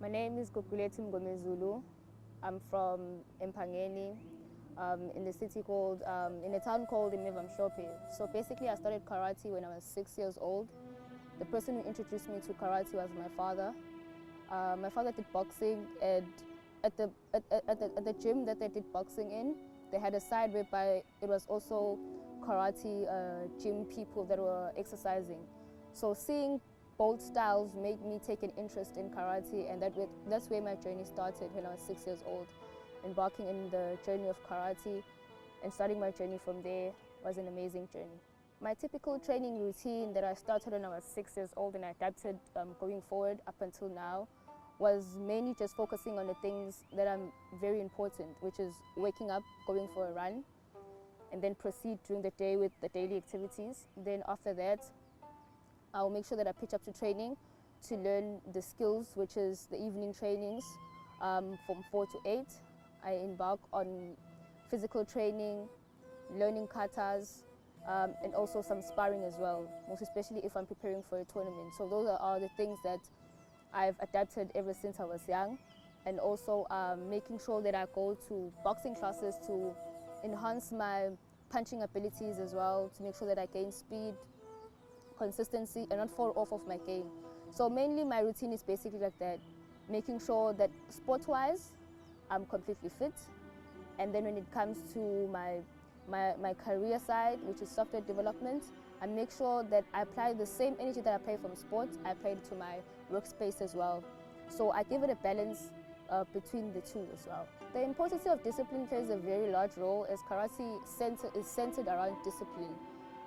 My name is Gugulethu Mngomezulu. I'm from Empangeni, in the city called, in a town called Imevamshope. So basically I started karate when I was 6 years old. The person who introduced me to karate was my father. My father did boxing, and at the gym that they did boxing in, they had a side whereby it was also karate gym people that were exercising. So seeing both styles made me take an interest in karate, and that's where my journey started when I was 6 years old. Embarking in the journey of karate and starting my journey from there was an amazing journey. My typical training routine that I started when I was 6 years old and I adapted going forward up until now was mainly just focusing on the things that are very important, which is waking up, going for a run, and then proceed during the day with the daily activities. Then after that, I'll make sure that I pitch up to training to learn the skills, which is the evening trainings from 4 to 8. I embark on physical training, learning katas, and also some sparring as well, most especially if I'm preparing for a tournament. So those are the things that I've adapted ever since I was young, and also making sure that I go to boxing classes to enhance my punching abilities as well, to make sure that I gain speed, consistency, and not fall off of my game. So mainly my routine is basically like that, making sure that sport-wise I'm completely fit, and then when it comes to my career side, which is software development, I make sure that I apply the same energy that I apply from sports, I apply it to my workspace as well. So I give it a balance between the two as well. The importance of discipline plays a very large role, as karate is centered around discipline.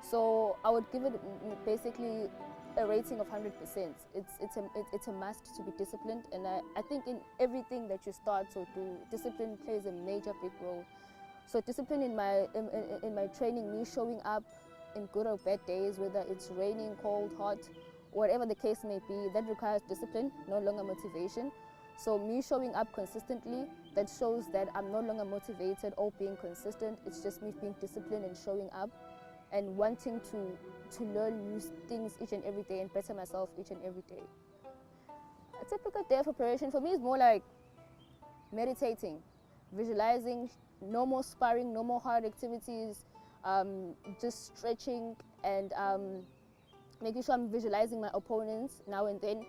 So I would give it basically a rating of 100%. It's a must to be disciplined, and I think in everything that you start or do, discipline plays a major big role. So discipline in my training, me showing up in good or bad days, whether it's raining, cold, hot, whatever the case may be, that requires discipline, no longer motivation. So me showing up consistently, that shows that I'm no longer motivated or being consistent. It's just me being disciplined and showing up and wanting to learn new things each and every day and better myself each and every day. A typical day of preparation for me is more like meditating, visualizing, no more sparring, no more hard activities, just stretching and making sure I'm visualizing my opponents now and then,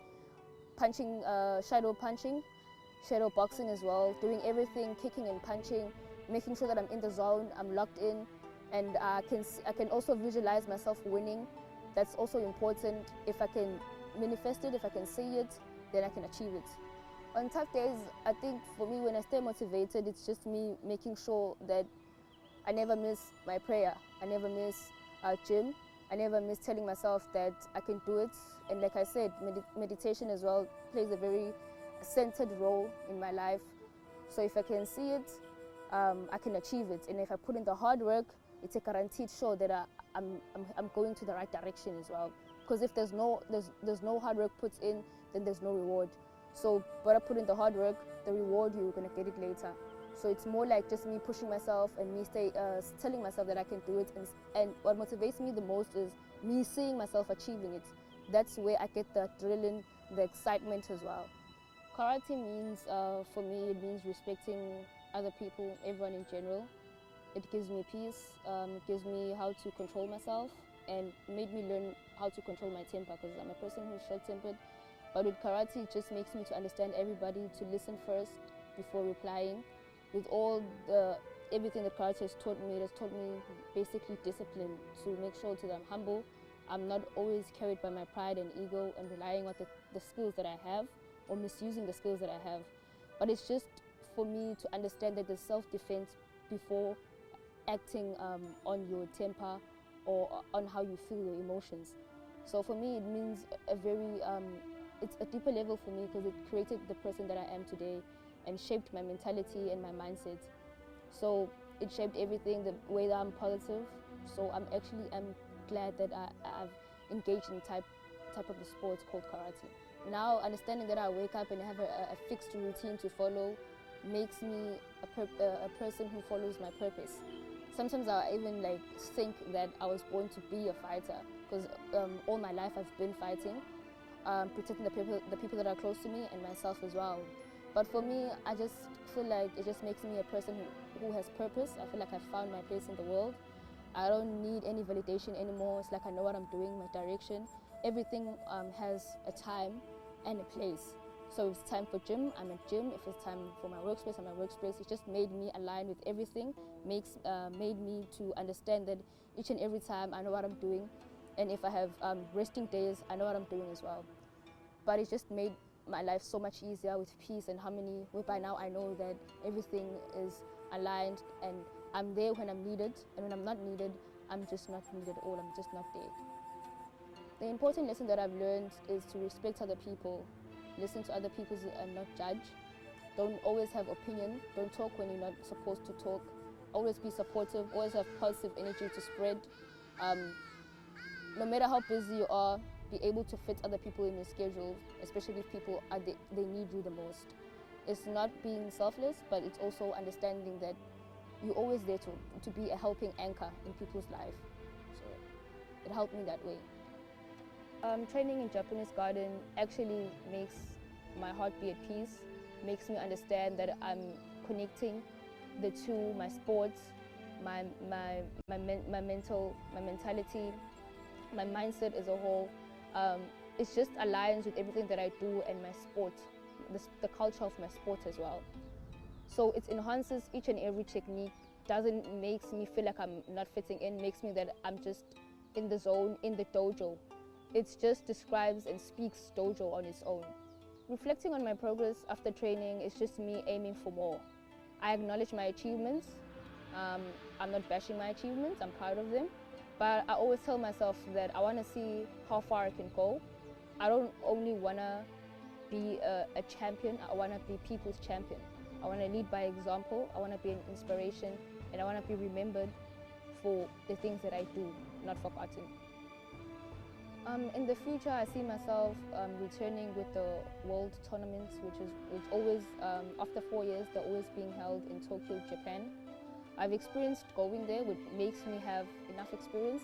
punching, shadow punching, shadow boxing as well, doing everything, kicking and punching, making sure that I'm in the zone, I'm locked in, and I can also visualize myself winning. That's also important. If I can manifest it, if I can see it, then I can achieve it. On tough days, I think for me, when I stay motivated, it's just me making sure that I never miss my prayer, I never miss gym, I never miss telling myself that I can do it. And like I said, meditation as well plays a very centered role in my life. So if I can see it, I can achieve it. And if I put in the hard work, it's a guaranteed show that I'm going to the right direction as well. Because if there's no hard work put in, then there's no reward. So but I put in the hard work, the reward, you're gonna get it later. So it's more like just me pushing myself and me telling myself that I can do it. And what motivates me the most is me seeing myself achieving it. That's where I get the adrenaline, the excitement as well. Karate means, for me, it means respecting other people, everyone in general. It gives me peace, it gives me how to control myself, and made me learn how to control my temper, because I'm a person who's short-tempered. But with karate, it just makes me to understand everybody, to listen first before replying. With everything that karate has taught me, it has taught me basically discipline, to make sure that I'm humble. I'm not always carried by my pride and ego and relying on the skills that I have or misusing the skills that I have. But it's just for me to understand that there's self-defense before acting on your temper or on how you feel your emotions. So for me, it means it's a deeper level for me, because it created the person that I am today and shaped my mentality and my mindset. So it shaped everything, the way that I'm positive. So I'm glad that I've engaged in type of a sport called karate. Now understanding that I wake up and have a fixed routine to follow makes me a person who follows my purpose. Sometimes I even think that I was born to be a fighter, because all my life I've been fighting. protecting the people that are close to me and myself as well. But for me, I just feel like it just makes me a person who has purpose. I feel like I've found my place in the world. I don't need any validation anymore. It's like I know what I'm doing, my direction. Everything has a time and a place. So if it's time for gym, I'm at gym. If it's time for my workspace, I'm at workspace. It just made me align with everything, made me to understand that each and every time I know what I'm doing. And if I have resting days, I know what I'm doing as well. But it just made my life so much easier with peace and harmony, whereby now I know that everything is aligned and I'm there when I'm needed, and when I'm not needed, I'm just not needed at all, I'm just not there. The important lesson that I've learned is to respect other people, listen to other people and not judge. Don't always have opinion, don't talk when you're not supposed to talk. Always be supportive, always have positive energy to spread. No matter how busy you are, be able to fit other people in your schedule, especially if people they need you the most. It's not being selfless, but it's also understanding that you're always there to be a helping anchor in people's life. So it helped me that way. Training in Japanese Garden actually makes my heart be at peace, makes me understand that I'm connecting the two, my sports, my mentality, my mindset as a whole. It just aligns with everything that I do and my sport, the culture of my sport as well. So it enhances each and every technique, makes me feel like I'm not fitting in, makes me that I'm just in the zone, in the dojo. It just describes and speaks dojo on its own. Reflecting on my progress after training is just me aiming for more. I acknowledge my achievements. I'm not bashing my achievements, I'm proud of them. But I always tell myself that I want to see how far I can go. I don't only want to be a champion, I want to be people's champion. I want to lead by example, I want to be an inspiration, and I want to be remembered for the things that I do, not forgotten. In the future, I see myself returning with the world tournaments, which always, after 4 years, they're always being held in Tokyo, Japan. I've experienced going there, which makes me have enough experience,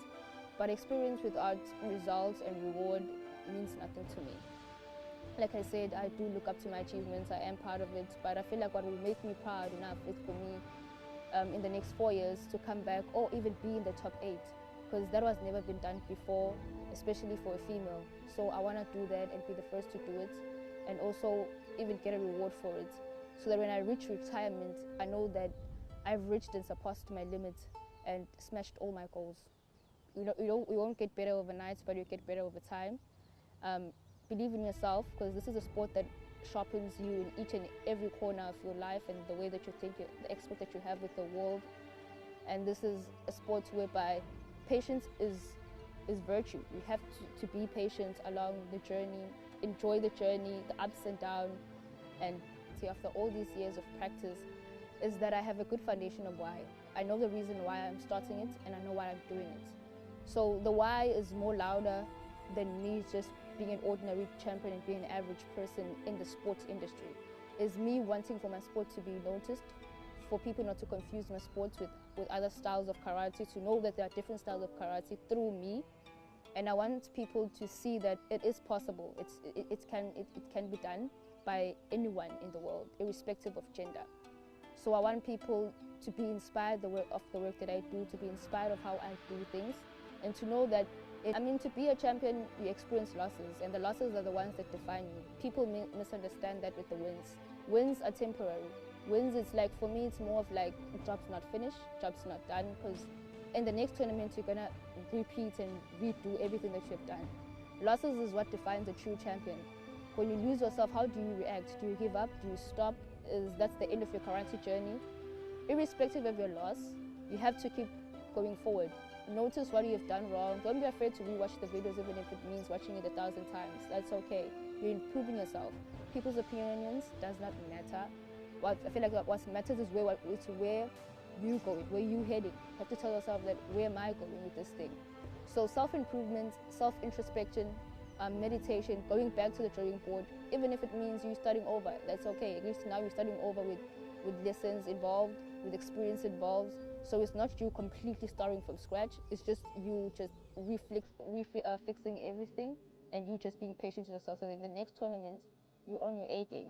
but experience without results and reward means nothing to me. Like I said, I do look up to my achievements, I am proud of it, but I feel like what will make me proud enough is for me in the next 4 years to come back or even be in the top 8, because that was never been done before, especially for a female. So I want to do that and be the first to do it, and also even get a reward for it, so that when I reach retirement, I know that I've reached and surpassed my limits and smashed all my goals. You won't get better overnight, but you get better over time. Believe in yourself, because this is a sport that sharpens you in each and every corner of your life and the way that you think, the aspect that you have with the world. And this is a sport whereby patience is virtue. You have to be patient along the journey, enjoy the journey, the ups and downs. And after all these years of practice, is that I have a good foundation of why. I know the reason why I'm starting it, and I know why I'm doing it. So the why is more louder than me just being an ordinary champion and being an average person in the sports industry. Is me wanting for my sport to be noticed, for people not to confuse my sports with other styles of karate, to know that there are different styles of karate through me. And I want people to see that it is possible. It can be done by anyone in the world, irrespective of gender. So I want people to be inspired of the work that I do, to be inspired of how I do things, and to know that, to be a champion, you experience losses, and the losses are the ones that define you. People misunderstand that with the wins. Wins are temporary. Wins, it's like, for me, it's more of like, job's not finished, job's not done, because in the next tournament, you're gonna repeat and redo everything that you've done. Losses is what defines a true champion. When you lose yourself, how do you react? Do you give up? Do you stop? That's the end of your karate journey. Irrespective of your loss, you have to keep going forward. Notice what you've done wrong. Don't be afraid to rewatch the videos, even if it means watching it 1,000 times. That's okay. You're improving yourself. People's opinions does not matter. I feel like what matters is where you're going, where you're heading. You have to tell yourself that, where am I going with this thing? So self-improvement, self-introspection, meditation, going back to the drawing board, even if it means you starting over, that's okay. At least now you're starting over with lessons involved, with experience involved. So it's not you completely starting from scratch, it's just you just fixing everything and you just being patient with yourself. So in the next tournament, you're on your A game.